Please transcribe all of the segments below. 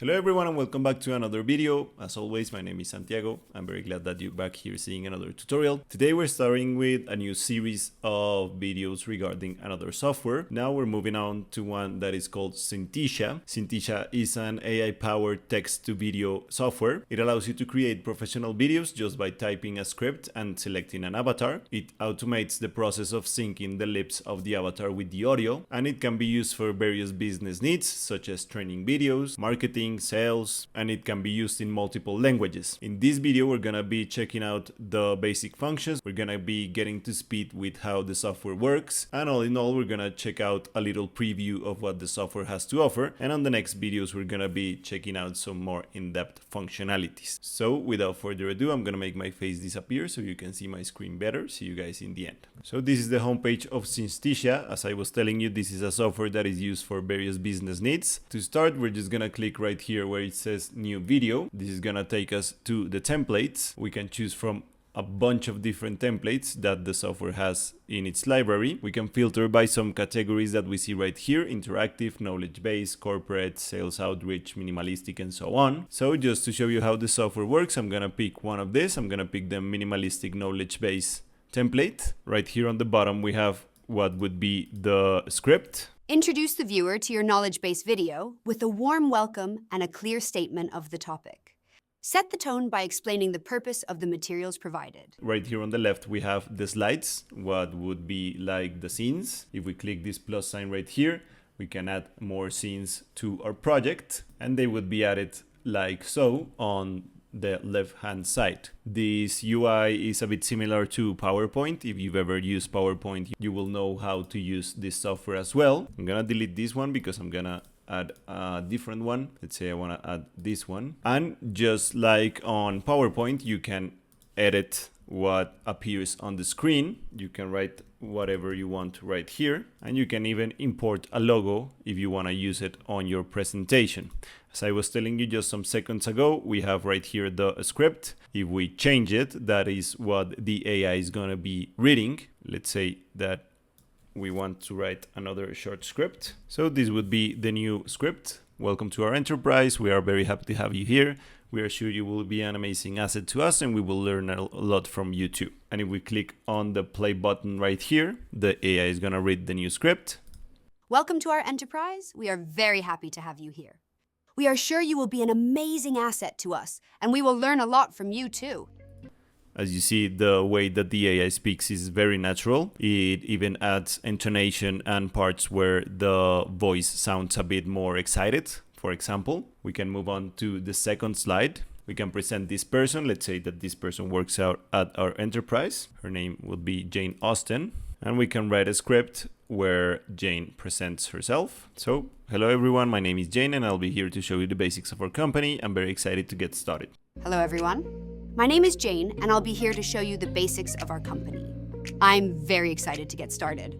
Hello everyone and welcome back to another video. As always, my name is Santiago. I'm very glad that you're back here seeing another tutorial. Today we're starting with a new series of videos regarding another software. Now we're moving on to one that is called Synthesia. Synthesia is an AI-powered text-to-video software. It allows you to create professional videos just by typing a script and selecting an avatar. It automates the process of syncing the lips of the avatar with the audio, and it can be used for various business needs such as training videos, marketing, sales, and it can be used in multiple languages. In this video, we're gonna be checking out the basic functions. We're gonna be getting to speed with how the software works, and all in all, we're gonna check out a little preview of what the software has to offer. And on the next videos, we're gonna be checking out some more in-depth functionalities. So without further ado, I'm gonna make my face disappear so you can see my screen better. See you guys in the end. So this is the homepage of Synthesia. As I was telling you, this is a software that is used for various business needs. To start, we're just gonna click right here where it says new video. This is gonna take us to the templates. We can choose from a bunch of different templates that the software has in its library. We can filter by some categories that we see right here: interactive, knowledge-based, corporate, sales outreach, minimalistic, and so on. So just to show you how the software works, I'm gonna pick one of this. I'm gonna pick the minimalistic knowledge-based template. Right here on the bottom we have what would be the script. Introduce the viewer to your knowledge-based video with a warm welcome and a clear statement of the topic. Set the tone by explaining the purpose of the materials provided. Right here on the left we have the slides, what would be like the scenes. If we click this plus sign right here, we can add more scenes to our project, and they would be added like so on the left hand side. This UI is a bit similar to PowerPoint. If you've ever used PowerPoint, you will know how to use this software as well. I'm gonna delete this one because I'm gonna add a different one. Let's say I want to add this one. And just like on PowerPoint, you can edit what appears on the screen. You can write whatever you want right here, and you can even import a logo if you want to use it on your presentation. As I was telling you just some seconds ago, we have right here the script. If we change it, that is what the AI is going to be reading. Let's say that we want to write another short script. So this would be the new script. Welcome to our enterprise. We are very happy to have you here. We are sure you will be an amazing asset to us, and we will learn a lot from you too. And if we click on the play button right here, the AI is going to read the new script. Welcome to our enterprise. We are very happy to have you here. We are sure you will be an amazing asset to us, and we will learn a lot from you too. As you see, the way that the AI speaks is very natural. It even adds intonation and parts where the voice sounds a bit more excited. For example, we can move on to the second slide. We can present this person. Let's say that this person works out at our enterprise. Her name would be Jane Austen. And we can write a script where Jane presents herself. So, hello everyone, my name is Jane and I'll be here to show you the basics of our company. I'm very excited to get started. Hello everyone. My name is Jane and I'll be here to show you the basics of our company. I'm very excited to get started.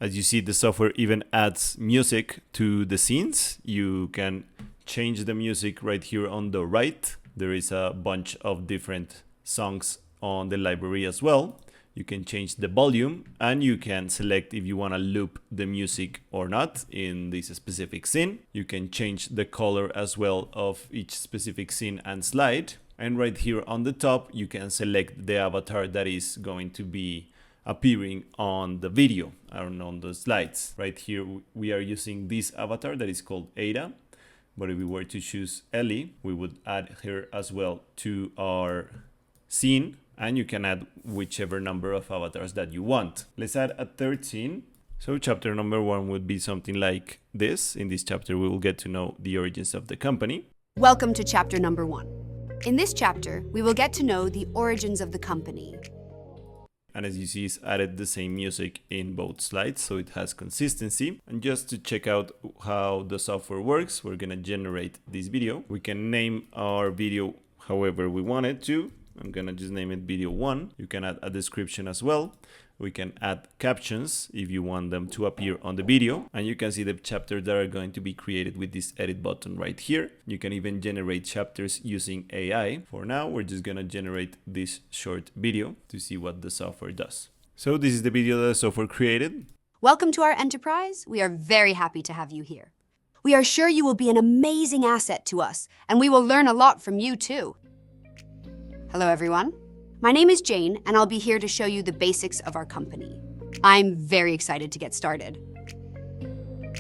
As you see, the software even adds music to the scenes. You can change the music right here on the right. There is a bunch of different songs on the library as well. You can change the volume and you can select if you want to loop the music or not in this specific scene. You can change the color as well of each specific scene and slide. And right here on the top, you can select the avatar that is going to be appearing on the video and on the slides. Right here, we are using this avatar that is called Ada. But if we were to choose Ellie, we would add her as well to our scene. And you can add whichever number of avatars that you want. Let's add a 13. So chapter number 1 would be something like this. In this chapter, we will get to know the origins of the company. Welcome to chapter number 1. In this chapter, we will get to know the origins of the company. And as you see, it's added the same music in both slides, so it has consistency. And just to check out how the software works, we're gonna generate this video. We can name our video however we want it to. I'm gonna just name it video 1. You can add a description as well. We can add captions if you want them to appear on the video. And you can see the chapters that are going to be created with this edit button right here. You can even generate chapters using AI. For now, we're just gonna generate this short video to see what the software does. So this is the video that the software created. Welcome to our enterprise. We are very happy to have you here. We are sure you will be an amazing asset to us, and we will learn a lot from you too. Hello everyone. My name is Jane, and I'll be here to show you the basics of our company. I'm very excited to get started.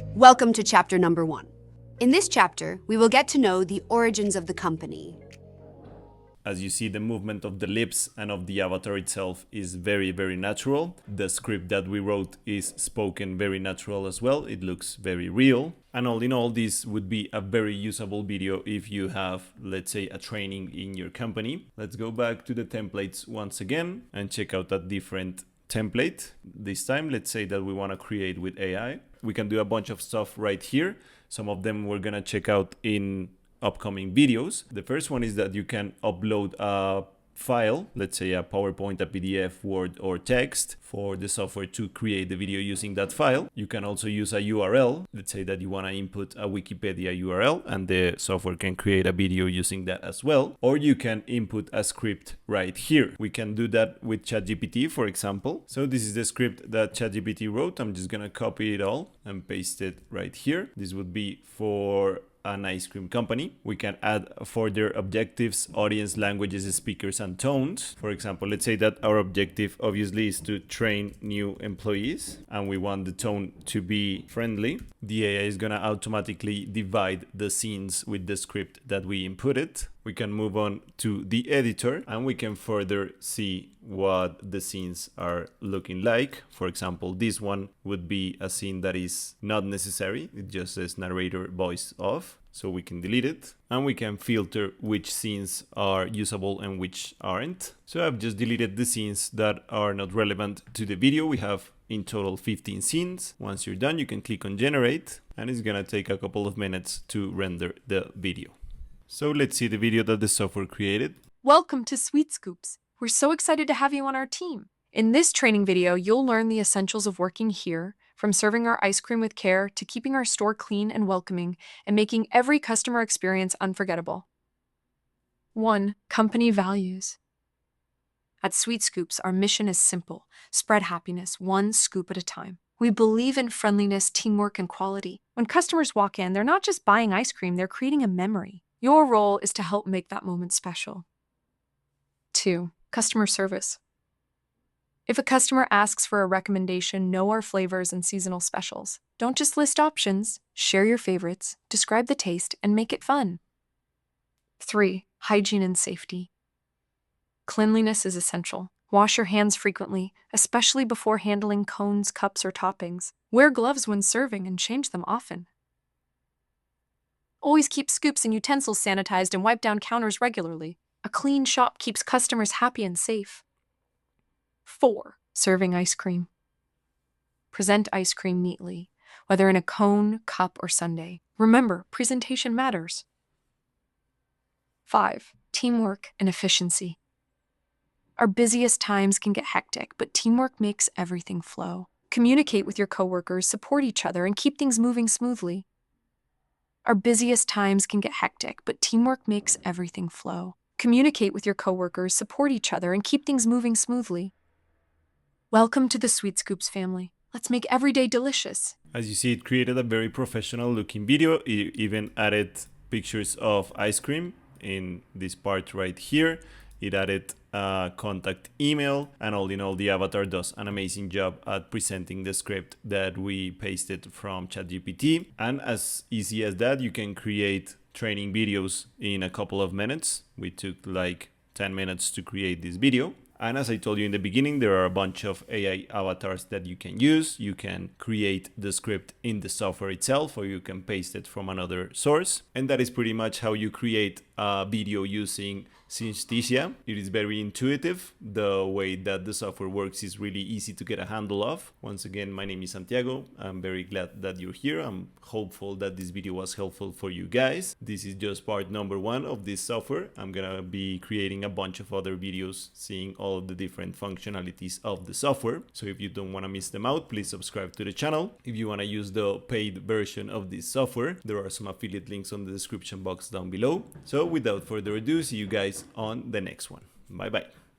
Welcome to chapter number 1. In this chapter, we will get to know the origins of the company. As you see, the movement of the lips and of the avatar itself is very, very natural. The script that we wrote is spoken very natural as well. It looks very real. And all in all, this would be a very usable video if you have, let's say, a training in your company. Let's go back to the templates once again and check out a different template. This time, let's say that we want to create with AI. We can do a bunch of stuff right here. Some of them we're gonna check out in upcoming videos. The first one is that you can upload a file, let's say a PowerPoint, a PDF, Word, or text for the software to create the video using that file. You can also use a URL. Let's say that you want to input a Wikipedia URL and the software can create a video using that as well. Or you can input a script right here. We can do that with ChatGPT, for example. So this is the script that ChatGPT wrote. I'm just gonna copy it all and paste it right here. This would be for an ice cream company. We can add further objectives, audience, languages, speakers, and tones. For example, let's say that our objective obviously is to train new employees and we want the tone to be friendly. The AI is gonna automatically divide the scenes with the script that we inputted. We can move on to the editor and we can further see what the scenes are looking like. For example, this one would be a scene that is not necessary. It just says narrator voice off. So we can delete it and we can filter which scenes are usable and which aren't. So I've just deleted the scenes that are not relevant to the video. We have in total 15 scenes. Once you're done, you can click on generate and it's gonna take a couple of minutes to render the video. So let's see the video that the software created. Welcome to Sweet Scoops. We're so excited to have you on our team. In this training video, you'll learn the essentials of working here, from serving our ice cream with care to keeping our store clean and welcoming and making every customer experience unforgettable. 1. Company values. At Sweet Scoops, our mission is simple: spread happiness one scoop at a time. We believe in friendliness, teamwork, and quality. When customers walk in, they're not just buying ice cream, they're creating a memory. Your role is to help make that moment special. 2. Customer service. If a customer asks for a recommendation, know our flavors and seasonal specials. Don't just list options, share your favorites, describe the taste, and make it fun. 3. Hygiene and safety. Cleanliness is essential. Wash your hands frequently, especially before handling cones, cups, or toppings. Wear gloves when serving and change them often. Always keep scoops and utensils sanitized and wipe down counters regularly. A clean shop keeps customers happy and safe. 4. Serving ice cream. Present ice cream neatly, whether in a cone, cup, or sundae. Remember, presentation matters. 5. Teamwork and efficiency. Our busiest times can get hectic, but teamwork makes everything flow. Communicate with your coworkers, support each other, and keep things moving smoothly. Our busiest times can get hectic, but teamwork makes everything flow. Communicate with your coworkers, support each other, and keep things moving smoothly. Welcome to the Sweet Scoops family. Let's make every day delicious. As you see, it created a very professional looking video. It even added pictures of ice cream in this part right here. It added a contact email, and all in all, the avatar does an amazing job at presenting the script that we pasted from ChatGPT. And as easy as that, you can create training videos in a couple of minutes. We took like 10 minutes to create this video. And as I told you in the beginning, there are a bunch of AI avatars that you can use. You can create the script in the software itself, or you can paste it from another source. And that is pretty much how you create a video using Synthesia. It is very intuitive. The way that the software works is really easy to get a handle of. Once again, my name is Santiago. I'm very glad that you're here. I'm hopeful that this video was helpful for you guys. This is just part number 1 of this software. I'm gonna be creating a bunch of other videos seeing all of the different functionalities of the software. So if you don't want to miss them out, please subscribe to the channel. If you want to use the paid version of this software, there are some affiliate links on the description box down below. So without further ado, see you guys on the next one. Bye bye.